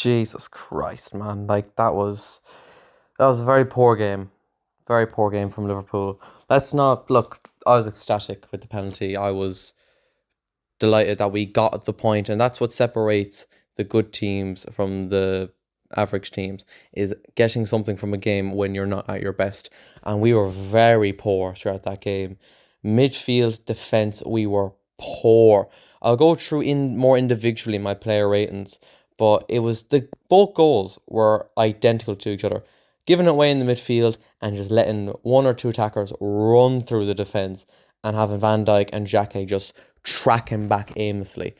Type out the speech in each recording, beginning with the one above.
Jesus Christ, man. Like that was a very poor game. Very poor game from Liverpool. Let's not look, I was ecstatic with the penalty. I was delighted that we got the point, and that's what separates the good teams from the average teams, is getting something from a game when you're not at your best. And we were very poor throughout that game. Midfield, defense, we were poor. I'll go through in more individually my player ratings, but it was the both goals were identical to each other. Giving it away in the midfield and just letting one or two attackers run through the defense and having Van Dijk and Xhaka just track him back aimlessly.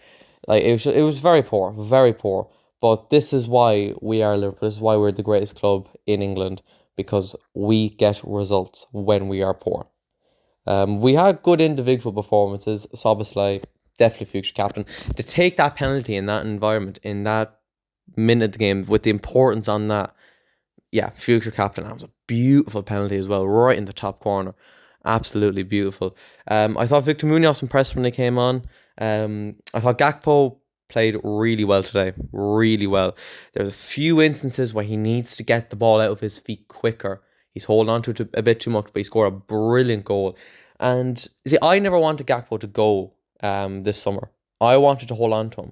Like it was very poor, very poor. But this is why we are Liverpool. This is why we're the greatest club in England, because we get results when we are poor. We had good individual performances. Szoboszlai, definitely future captain. To take that penalty in that environment, in that minute of the game, with the importance on that, yeah, future captain. That was a beautiful penalty as well, right in the top corner. Absolutely beautiful. I thought Victor Munoz impressed when he came on. I thought Gakpo played really well today, really well. There's a few instances where he needs to get the ball out of his feet quicker. He's holding on to it a bit too much, but he scored a brilliant goal. And see, I never wanted Gakpo to go this summer. I wanted to hold on to him.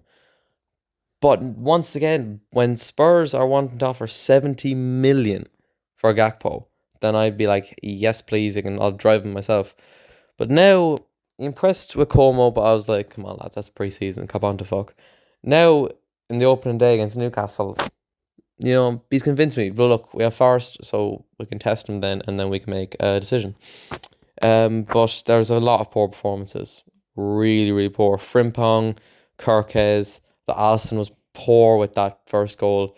But once again, when Spurs are wanting to offer 70 million for Gakpo, then I'd be like, yes, please, I'll drive him myself. But now, impressed with Como, but I was like, come on, lads, that's pre-season, come on to fuck. Now, in the opening day against Newcastle, he's convinced me. But look, we have Forest, so we can test him then, and then we can make a decision. But there's a lot of poor performances. Really, really poor. Frimpong, Kirkes, the Alisson was poor with that first goal.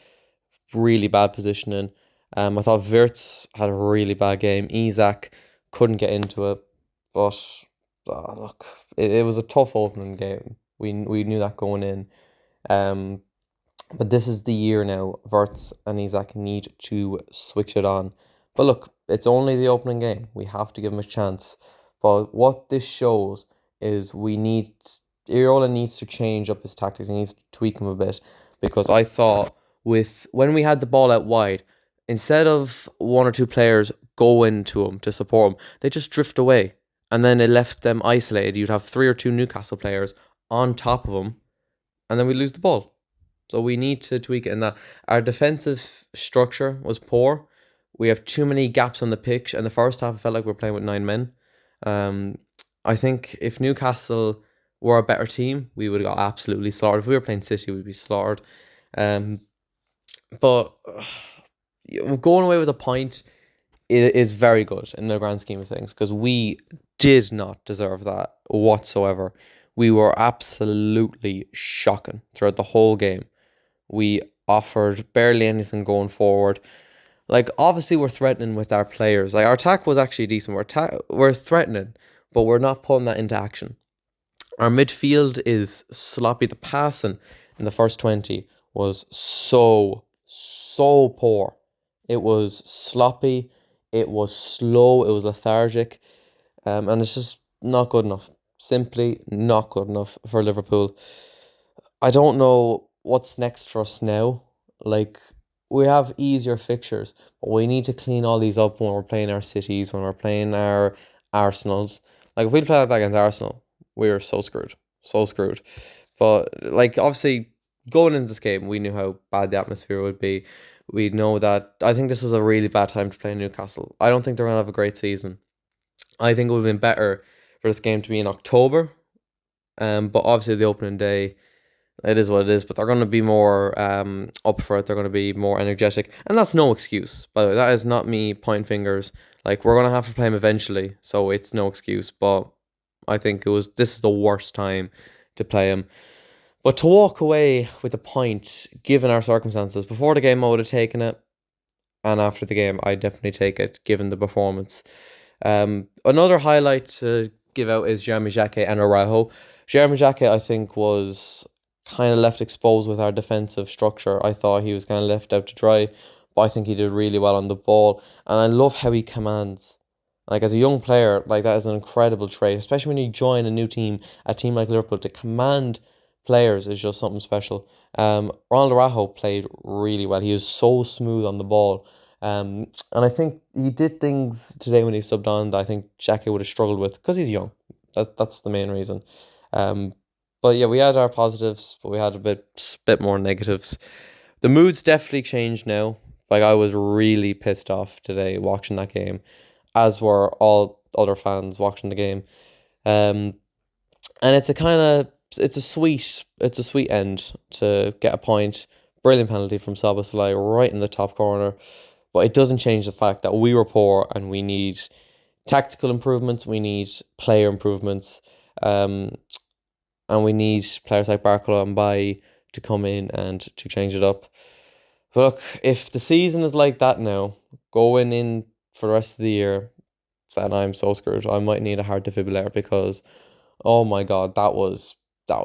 Really bad positioning. I thought Wirtz had a really bad game. Isak couldn't get into it. But look, it was a tough opening game. We knew that going in. But this is the year now. Wirtz and Isak need to switch it on. But look, it's only the opening game. We have to give him a chance. But what this shows is Iraola needs to change up his tactics. He needs to tweak them a bit, because I thought when we had the ball out wide, instead of one or two players going to him to support him, they just drift away, and then it left them isolated. You'd have three or two Newcastle players on top of him, and then we lose the ball. So we need to tweak it in that. Our defensive structure was poor. We have too many gaps on the pitch, and the first half I felt like we were playing with 9 men. I think if Newcastle were a better team, we would have got absolutely slaughtered. If we were playing City, we'd be slaughtered. But going away with a point is very good in the grand scheme of things, because we did not deserve that whatsoever. We were absolutely shocking throughout the whole game. We offered barely anything going forward. Like, obviously we're threatening with our players. Like, our attack was actually decent. We're threatening, but we're not putting that into action. Our midfield is sloppy. The passing in the first 20 was so poor. It was sloppy. It was slow. It was lethargic. And it's just not good enough. Simply not good enough for Liverpool. I don't know what's next for us now. Like, we have easier fixtures, but we need to clean all these up when we're playing our Cities, when we're playing our Arsenals. Like, if we play like that against Arsenal, we're so screwed. So screwed. But, like, obviously, going into this game, we knew how bad the atmosphere would be. We know that. I think this was a really bad time to play Newcastle. I don't think they're going to have a great season. I think it would have been better for this game to be in October. But obviously, the opening day, it is what it is. But they're going to be more up for it. They're going to be more energetic. And that's no excuse, by the way. That is not me pointing fingers. Like, we're going to have to play him eventually, so it's no excuse. But I think this is the worst time to play him. But to walk away with a point, given our circumstances, before the game I would have taken it, and after the game I definitely take it, given the performance. Another highlight to give out is Jeremy Xhaka and Araujo. Jeremy Xhaka, I think, was kind of left exposed with our defensive structure. I thought he was kind of left out to dry, but I think he did really well on the ball, and I love how he commands. Like, as a young player, like, that is an incredible trait, especially when you join a new team, a team like Liverpool, to command players is just something special. Ronald Araujo played really well. He was so smooth on the ball. And I think he did things today when he subbed on that I think Xhaka would have struggled with because he's young. That's the main reason. Um, but yeah, we had our positives, but we had a bit more negatives. The mood's definitely changed now. Like I was really pissed off today watching that game, as were all other fans watching the game. Um, and it's a sweet end to get a point. Brilliant penalty from Szoboszlai right in the top corner, but it doesn't change the fact that we were poor and we need tactical improvements. We need player improvements, um, and we need players like Barcola and Bai to come in and to change it up. But look, if the season is like that now, going in for the rest of the year, then I'm so screwed. I might need a heart defibrillator because, oh my god, that was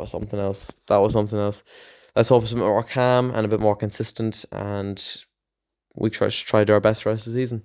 something else. That was something else. Let's hope it's a bit more calm and a bit more consistent, and we try to do our best for the rest of the season.